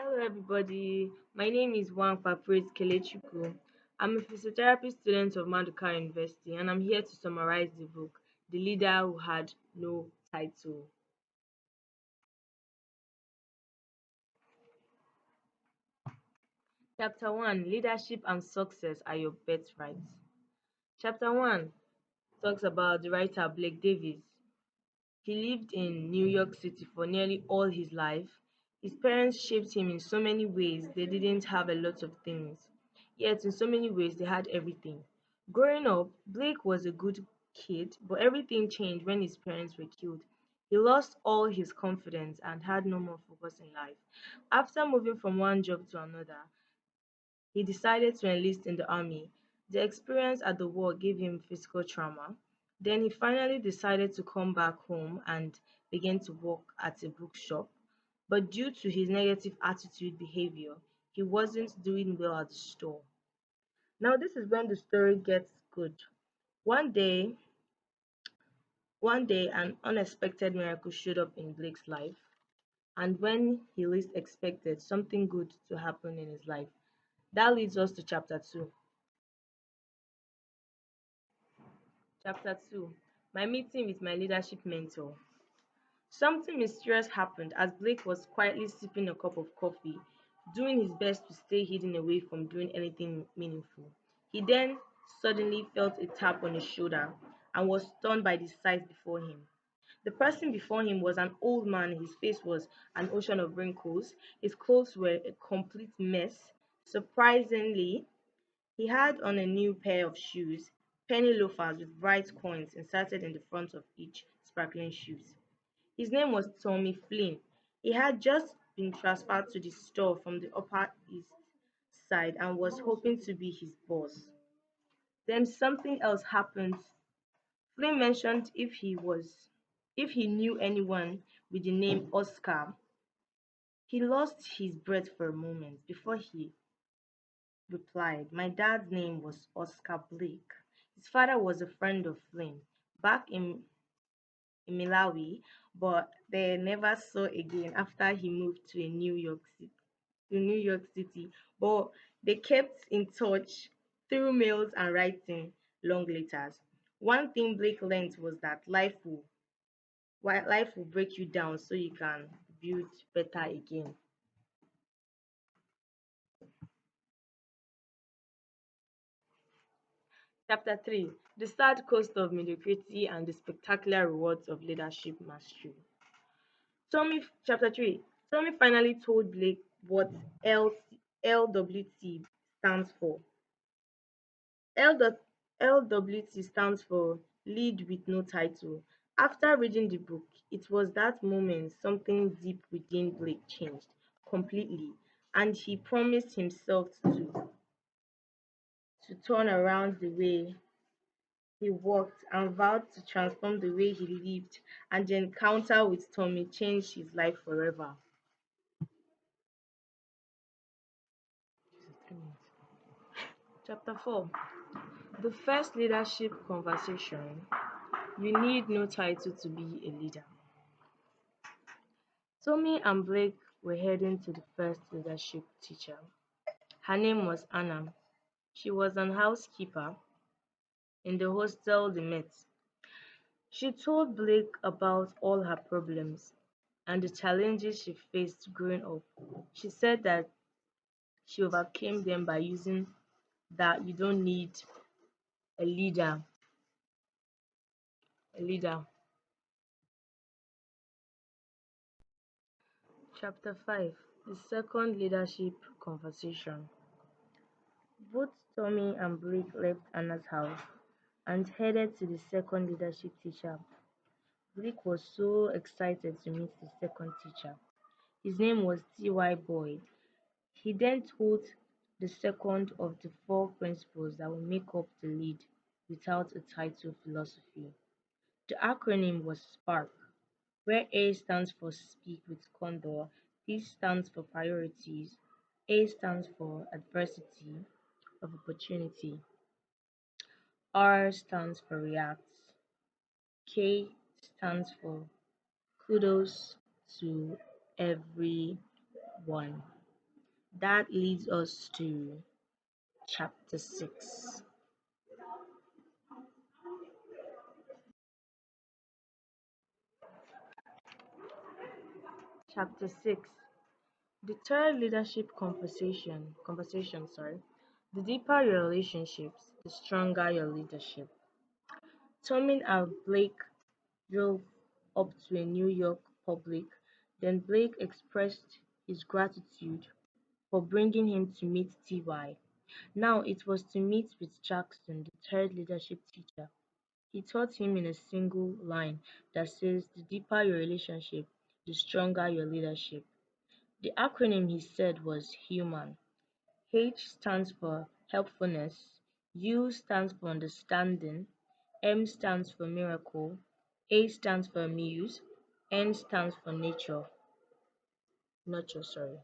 Hello, everybody. My name is Nwankpa Kelechi. I'm a physiotherapy student of Maduka University, and I'm here to summarize the book, The Leader Who Had No Title. Chapter 1 Leadership and Success Are Your Birthright. Chapter 1 talks about the writer Blake Davis. He lived in New York City for nearly all his life. His parents shaped him in so many ways they didn't have a lot of things. Yet, in so many ways, they had everything. Growing up, Blake was a good kid, but everything changed when his parents were killed. He lost all his confidence and had no more focus in life. After moving from one job to another, he decided to enlist in the army. The experience at the war gave him physical trauma. Then he finally decided to come back home and begin to work at a bookshop. But due to his negative attitude behavior, he wasn't doing well at the store. Now this is when the story gets good. One day, one day an unexpected miracle showed up in Blake's life, and when he least expected something good to happen in his life. That leads us to chapter 2. Chapter 2 My meeting with my leadership mentor. Something mysterious happened as Blake was quietly sipping a cup of coffee, doing his best to stay hidden away from doing anything meaningful. He then suddenly felt a tap on his shoulder and was stunned by the sight before him. The person before him was an old man. His face was an ocean of wrinkles. His clothes were a complete mess. Surprisingly, he had on a new pair of shoes, penny loafers with bright coins inserted in the front of each sparkling shoes. His name was Tommy Flynn. He had just been transferred to the store from the Upper East Side and was hoping to be his boss. Then something else happened. Flynn mentioned if he knew anyone with the name Oscar. He lost his breath for a moment before he replied, "My dad's name was Oscar Blake. His father was a friend of Flynn back in Malawi, but they never saw again after he moved to New York City. But they kept in touch through mails and writing long letters. One thing Blake learned was that life will break you down so you can build better again." Chapter 3 The Sad Cost of Mediocrity and the Spectacular Rewards of Leadership Mastery. Chapter 3 Tommy finally told Blake what LWT stands for. LWT stands for Lead with No Title. After reading the book, it was that moment something deep within Blake changed completely, and he promised himself to turn around the way he worked and vowed to transform the way he lived, and the encounter with Tommy changed his life forever. Chapter 4 The First Leadership Conversation. You need no title to be a leader. Tommy and Blake were heading to the first leadership teacher. Her name was Anna. She was an housekeeper in the hostel they met. She told Blake about all her problems and the challenges she faced growing up. She said that she overcame them by using that you don't need a leader, a leader. Chapter 5 The Second Leadership Conversation. Both Tommy and Blake left Anna's house and headed to the second leadership teacher. Blake was so excited to meet the second teacher. His name was T.Y. Boyd. He then told the second of the four principles that will make up the lead without a title philosophy. The acronym was SPARK, where A stands for Speak with Candor, P stands for Priorities, A stands for Adversity of Opportunity, R stands for React, K stands for Kudos to Everyone. That leads us to chapter 6. Chapter 6. The third leadership conversation, sorry. The deeper your relationships, the stronger your leadership. Tommy and Blake drove up to a New York public. Then Blake expressed his gratitude for bringing him to meet Ty. Now it was to meet with Jackson, the third leadership teacher. He taught him in a single line that says the deeper your relationship, the stronger your leadership. The acronym he said was HUMAN. H stands for helpfulness, U stands for understanding, M stands for miracle, A stands for muse, N stands for nurture, sorry.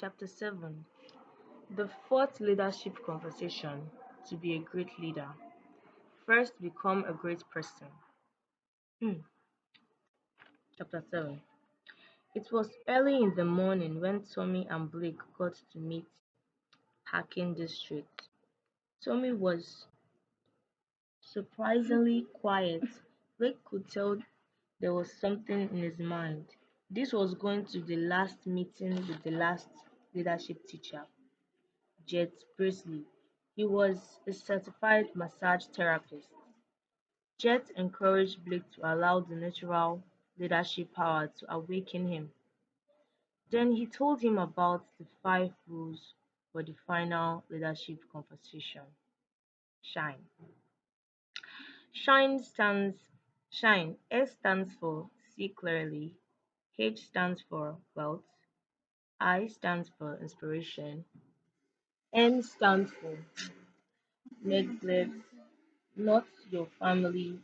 Chapter 7. The fourth leadership conversation to be a great leader. First, become a great person. Hmm. Chapter 7. It was early in the morning when Tommy and Blake got to meet Hacking District. Tommy was surprisingly quiet. Blake could tell there was something in his mind. This was going to be the last meeting with the last leadership teacher, Jet Priestley. He was a certified massage therapist. Jet encouraged Blake to allow the natural leadership power to awaken him. Then he told him about the 5 rules for the final leadership conversation. Shine. Shine stands Shine. S stands for see clearly. H stands for wealth. I stands for inspiration. N stands for neglect, not your family.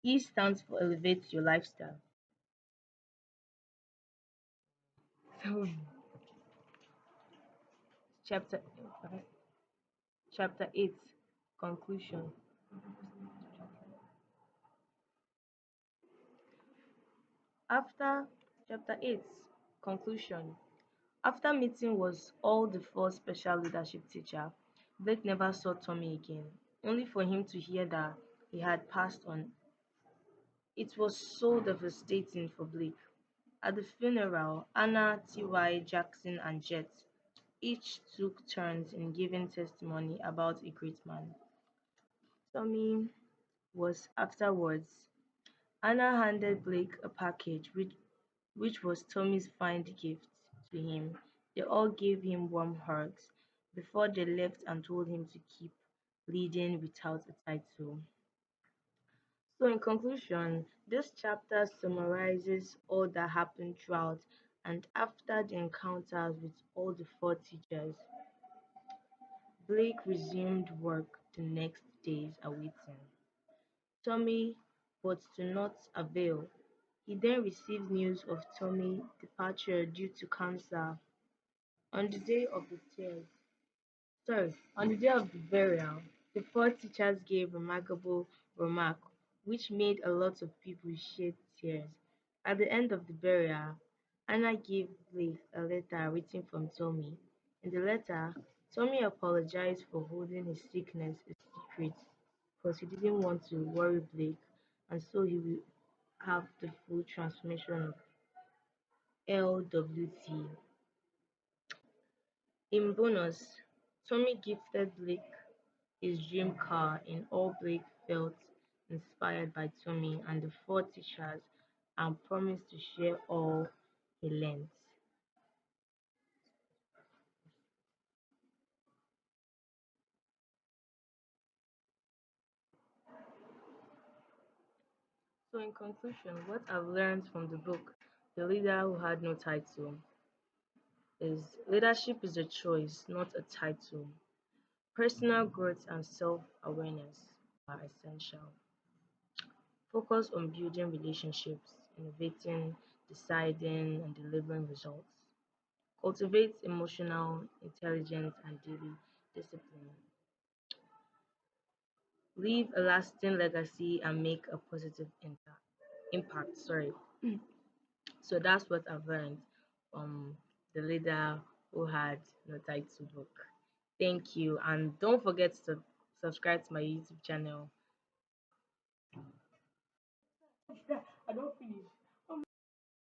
E stands for elevate your lifestyle. So chapter chapter 8 conclusion. After chapter 8 conclusion. After meeting was all the four special leadership teacher, Blake never saw Tommy again, only for him to hear that he had passed on. It was so devastating for Blake. At the funeral, Anna, T.Y., Jackson, and Jet each took turns in giving testimony about a great man. Tommy was afterwards. Anna handed Blake a package which was Tommy's find gift to him. They all gave him warm hugs before they left and told him to keep leading without a title. So, in conclusion, this chapter summarizes all that happened throughout and after the encounters with all the four teachers. Blake resumed work the next days awaiting Tommy, but to not avail. He then received news of Tommy's departure due to cancer. On the day of the tears, on the day of the burial, the four teachers gave remarkable remark, which made a lot of people shed tears. At the end of the burial, Anna gave Blake a letter written from Tommy. In the letter, Tommy apologized for holding his sickness a secret because he didn't want to worry Blake, and so he will have the full transformation of LWT. In bonus, Tommy gifted Blake his dream car in all Blake felt inspired by Tommy and the four teachers and promised to share all he learned. So in conclusion, what I've learned from the book, The Leader Who Had No Title, is leadership is a choice, not a title. Personal growth and self-awareness are essential. Focus on building relationships, innovating, deciding, and delivering results. Cultivate emotional intelligence and daily discipline. Leave a lasting legacy and make a positive impact. Sorry. So that's what I've learned from the leader who had no title book. Thank you, and don't forget to subscribe to my YouTube channel. I don't finish.